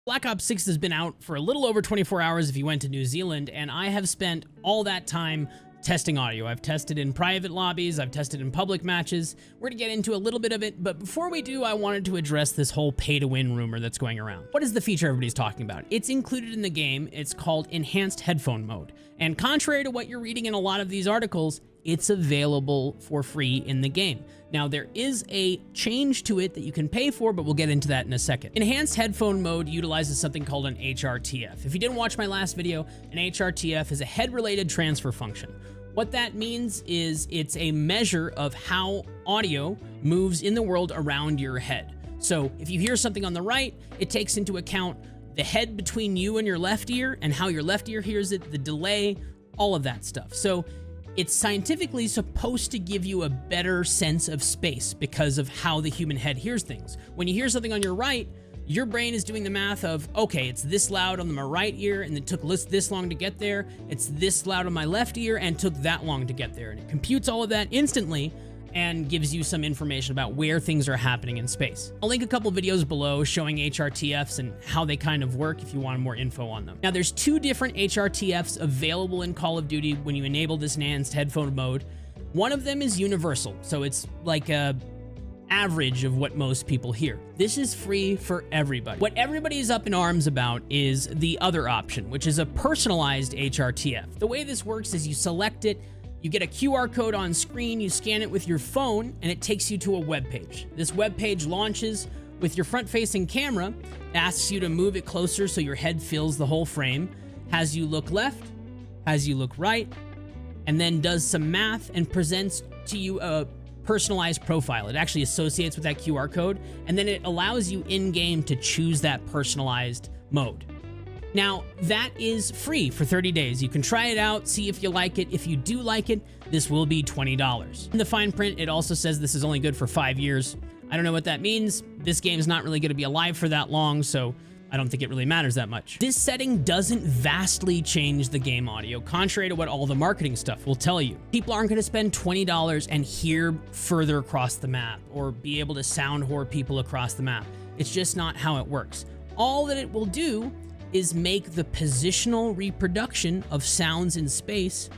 Black Ops 6 has been out for a little over 24 hours if you went to New Zealand, and I have spent all that time testing audio. I've tested in private lobbies, I've tested in public matches. We're gonna get into a little bit of it, but before we do, I wanted to address this whole pay-to-win rumor that's going around. What is the feature everybody's talking about? It's included in the game. It's called Enhanced Headphone Mode. And contrary to what you're reading in a lot of these articles, it's available for free in the game. Now, there is a change to it that you can pay for, but we'll get into that in a second. Enhanced Headphone Mode utilizes something called an HRTF. If you didn't watch my last video, an HRTF is a head-related transfer function. What that means is it's a measure of how audio moves in the world around your head. So if you hear something on the right, it takes into account the head between you and your left ear and how your left ear hears it, the delay, all of that stuff. So it's scientifically supposed to give you a better sense of space because of how the human head hears things. When you hear something on your right, your brain is doing the math of, okay, it's this loud on my right ear and it took this long to get there. It's this loud on my left ear and took that long to get there. And it computes all of that instantly and gives you some information about where things are happening in space. I'll link a couple videos below showing HRTFs and how they kind of work if you want more info on them. Now, there's two different HRTFs available in Call of Duty when you enable this enhanced headphone mode. One of them is universal, so it's like a average of what most people hear. This is free for everybody. What everybody is up in arms about is the other option, which is a personalized HRTF. The way this works is you select it, you get a QR code on screen, you scan it with your phone, and it takes you to a web page. This web page launches with your front-facing camera, asks you to move it closer so your head fills the whole frame, has you look left, has you look right, and then does some math and presents to you a personalized profile. It actually associates with that QR code, and then it allows you in-game to choose that personalized mode. Now, that is free for 30 days. You can try it out, see if you like it. If you do like it, this will be $20. In the fine print, it also says this is only good for 5 years. I don't know what that means. This game is not really going to be alive for that long, so I don't think it really matters that much. This setting doesn't vastly change the game audio, contrary to what all the marketing stuff will tell you. People aren't going to spend $20 and hear further across the map or be able to sound whore people across the map. It's just not how it works. All that it will do is make the positional reproduction of sounds in space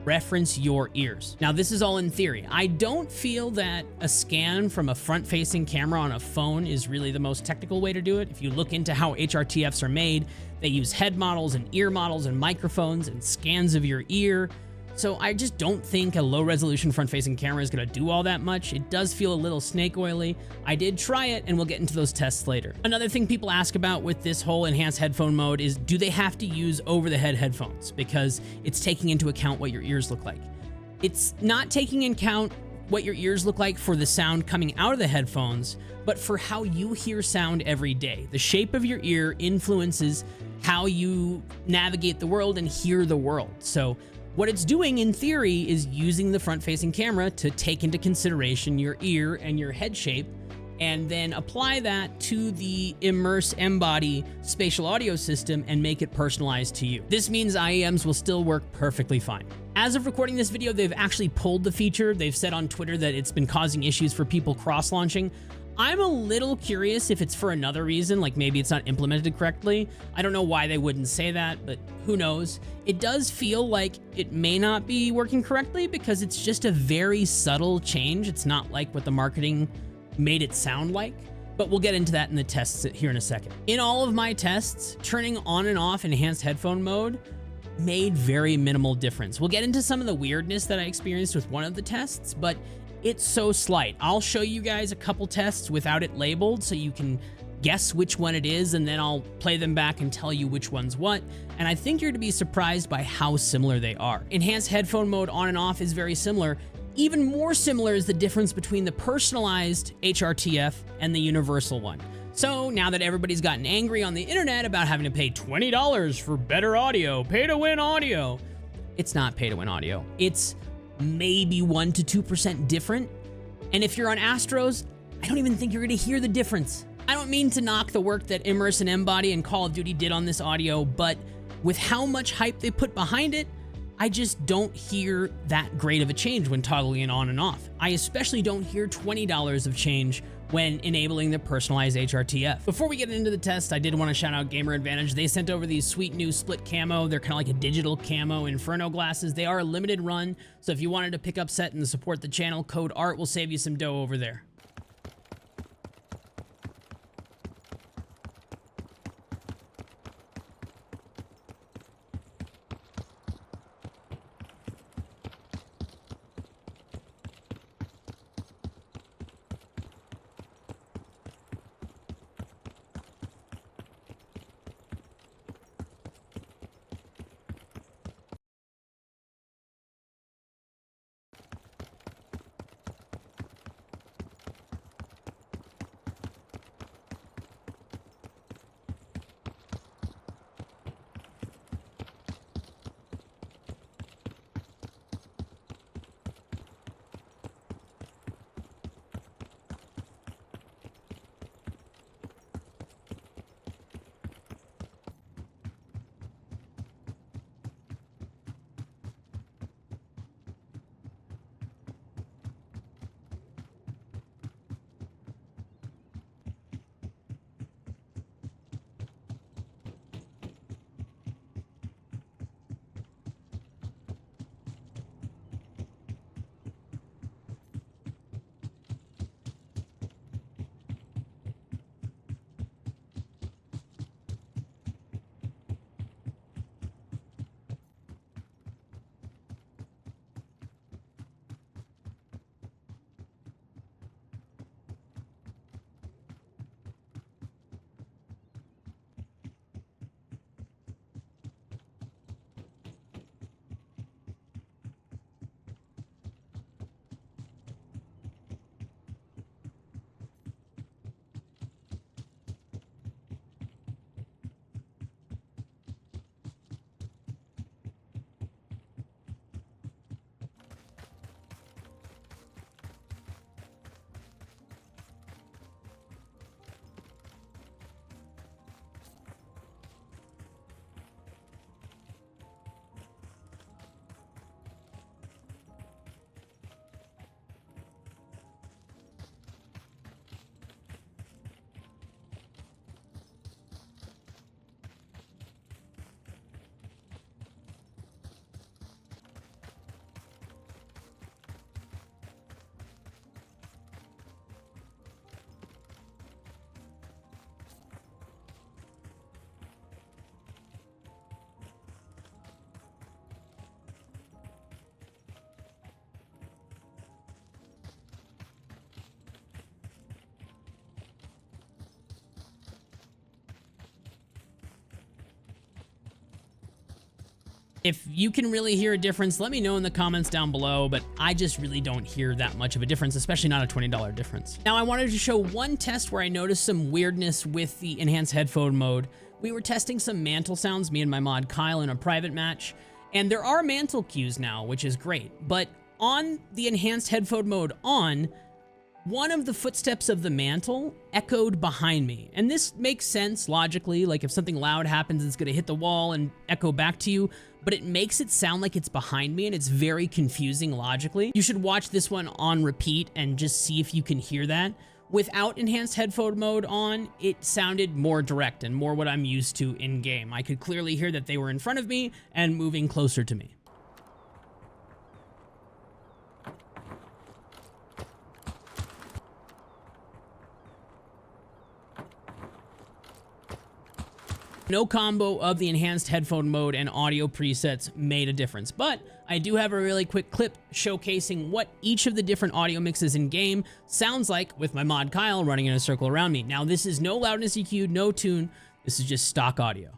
reference your ears. Now, this is all in theory. I don't feel that a scan from a front-facing camera on a phone is really the most technical way to do it. If you look into how HRTFs are made, they use head models and ear models and microphones and scans of your ear. So I just don't think a low-resolution front-facing camera is going to do all that much. It does feel a little snake oily. I did try it, and we'll get into those tests later. Another thing people ask about with this whole enhanced headphone mode is, do they have to use over-the-head headphones? Because it's taking into account what your ears look like. It's not taking into account what your ears look like for the sound coming out of the headphones, but for how you hear sound every day. The shape of your ear influences how you navigate the world and hear the world. So what it's doing, in theory, is using the front-facing camera to take into consideration your ear and your head shape, and then apply that to the Immerse Embody spatial audio system and make it personalized to you. This means IEMs will still work perfectly fine. As of recording this video, they've actually pulled the feature. They've said on Twitter that it's been causing issues for people cross-launching. I'm a little curious if it's for another reason, like maybe it's not implemented correctly. I don't know why they wouldn't say that, but who knows? It does feel like it may not be working correctly because it's just a very subtle change. It's not like what the marketing made it sound like, but we'll get into that in the tests here in a second. In all of my tests, turning on and off enhanced headphone mode made very minimal difference. We'll get into some of the weirdness that I experienced with one of the tests, but it's so slight. I'll show you guys a couple tests without it labeled so you can guess which one it is, and then I'll play them back and tell you which one's what. And I think you're to be surprised by how similar they are. Enhanced headphone mode on and off is very similar. Even more similar is the difference between the personalized HRTF and the universal one. So now that everybody's gotten angry on the internet about having to pay $20 for better audio, pay-to-win audio, it's not pay-to-win audio. It's maybe 1% to 2% different. And if you're on Astros, I don't even think you're going to hear the difference. I don't mean to knock the work that Immerse and Embody and Call of Duty did on this audio, but with how much hype they put behind it, I just don't hear that great of a change when toggling it on and off. I especially don't hear $20 of change when enabling the personalized HRTF. Before we get into the test, I did want to shout out Gamer Advantage. They sent over these sweet new split camo. They're kind of like a digital camo Inferno glasses. They are a limited run, so if you wanted to pick up set and support the channel, code ART will save you some dough over there. If you can really hear a difference, let me know in the comments down below, but I just really don't hear that much of a difference, especially not a $20 difference. Now, I wanted to show one test where I noticed some weirdness with the enhanced headphone mode. We were testing some mantle sounds, me and my mod Kyle, in a private match, and there are mantle cues now, which is great, but on the enhanced headphone mode on, one of the footsteps of the mantle echoed behind me. And this makes sense logically, like if something loud happens, it's gonna hit the wall and echo back to you, but it makes it sound like it's behind me, and it's very confusing logically. You should watch this one on repeat and just see if you can hear that. Without enhanced headphone mode on, it sounded more direct and more what I'm used to in game. I could clearly hear that they were in front of me and moving closer to me. No combo of the enhanced headphone mode and audio presets made a difference, but I do have a really quick clip showcasing what each of the different audio mixes in game sounds like with my mod Kyle running in a circle around me. Now, this is no loudness EQ, no tune, this is just stock audio.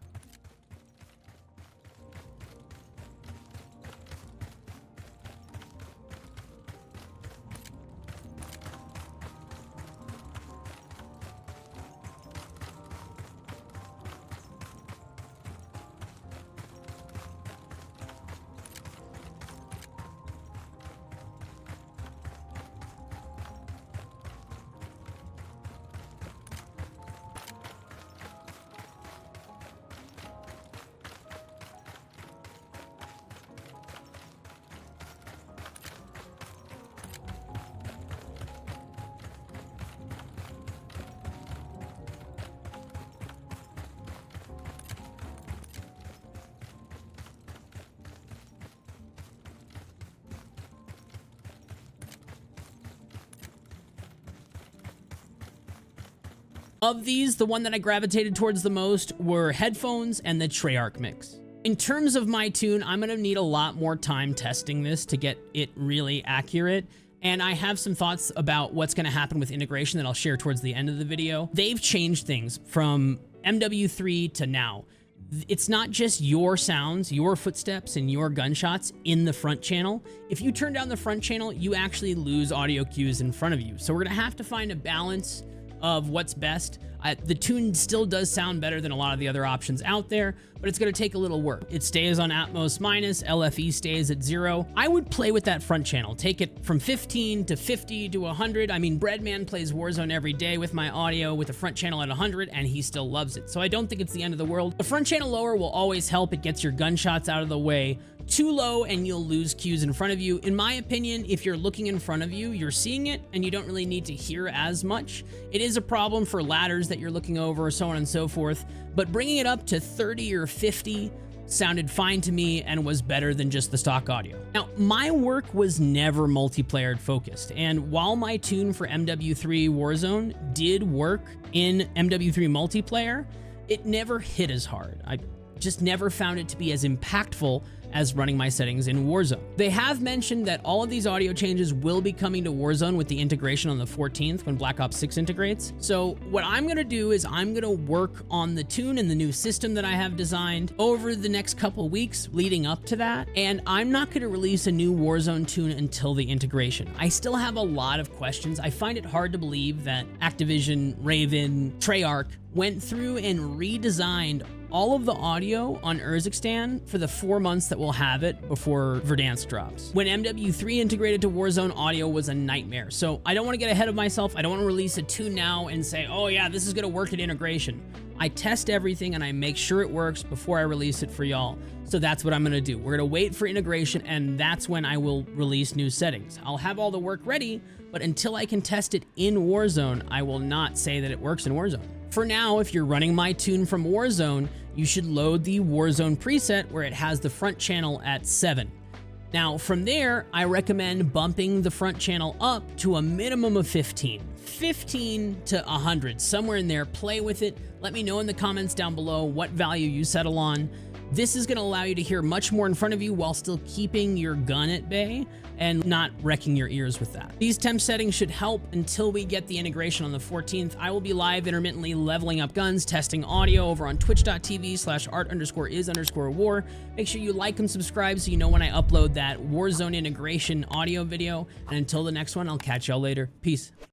Of these, the one that I gravitated towards the most were headphones and the Treyarch mix. In terms of my tune, I'm gonna need a lot more time testing this to get it really accurate. And I have some thoughts about what's gonna happen with integration that I'll share towards the end of the video. They've changed things from MW3 to now. It's not just your sounds, your footsteps, and your gunshots in the front channel. If you turn down the front channel, you actually lose audio cues in front of you. So we're gonna have to find a balance of what's best. The tune still does sound better than a lot of the other options out there, but it's gonna take a little work. It stays on Atmos minus, LFE stays at 0. I would play with that front channel. Take it from 15 to 50 to 100. I mean, Breadman plays Warzone every day with my audio with the front channel at 100, and he still loves it. So I don't think it's the end of the world. The front channel lower will always help. It gets your gunshots out of the way. Too low and you'll lose cues in front of you. In my opinion, if you're looking in front of you, you're seeing it and you don't really need to hear as much. It is a problem for ladders that you're looking over, so on and so forth, but bringing it up to 30 or 50 sounded fine to me and was better than just the stock audio. Now, my work was never multiplayer focused, and while my tune for MW3 Warzone did work in MW3 multiplayer, it never hit as hard. I just never found it to be as impactful as running my settings in Warzone. They have mentioned that all of these audio changes will be coming to Warzone with the integration on the 14th when Black Ops 6 integrates. So what I'm gonna do is I'm gonna work on the tune and the new system that I have designed over the next couple weeks leading up to that. And I'm not gonna release a new Warzone tune until the integration. I still have a lot of questions. I find it hard to believe that Activision, Raven, Treyarch went through and redesigned all of the audio on Urzikstan for the 4 months that we'll have it before Verdansk drops. When MW3 integrated to Warzone, audio was a nightmare. So I don't want to get ahead of myself. I don't want to release a tune now and say, oh yeah, this is going to work at integration. I test everything and I make sure it works before I release it for y'all. So that's what I'm going to do. We're going to wait for integration, and that's when I will release new settings. I'll have all the work ready, but until I can test it in Warzone, I will not say that it works in Warzone. For now, if you're running my tune from Warzone, you should load the Warzone preset where it has the front channel at 7. Now, from there, I recommend bumping the front channel up to a minimum of 15. 15 to 100, somewhere in there. Play with it. Let me know in the comments down below what value you settle on. This is going to allow you to hear much more in front of you while still keeping your gun at bay and not wrecking your ears with that. These temp settings should help until we get the integration on the 14th. I will be live intermittently leveling up guns, testing audio over on twitch.tv/art_is_war. Make sure you like and subscribe so you know when I upload that Warzone integration audio video. And until the next one, I'll catch y'all later. Peace.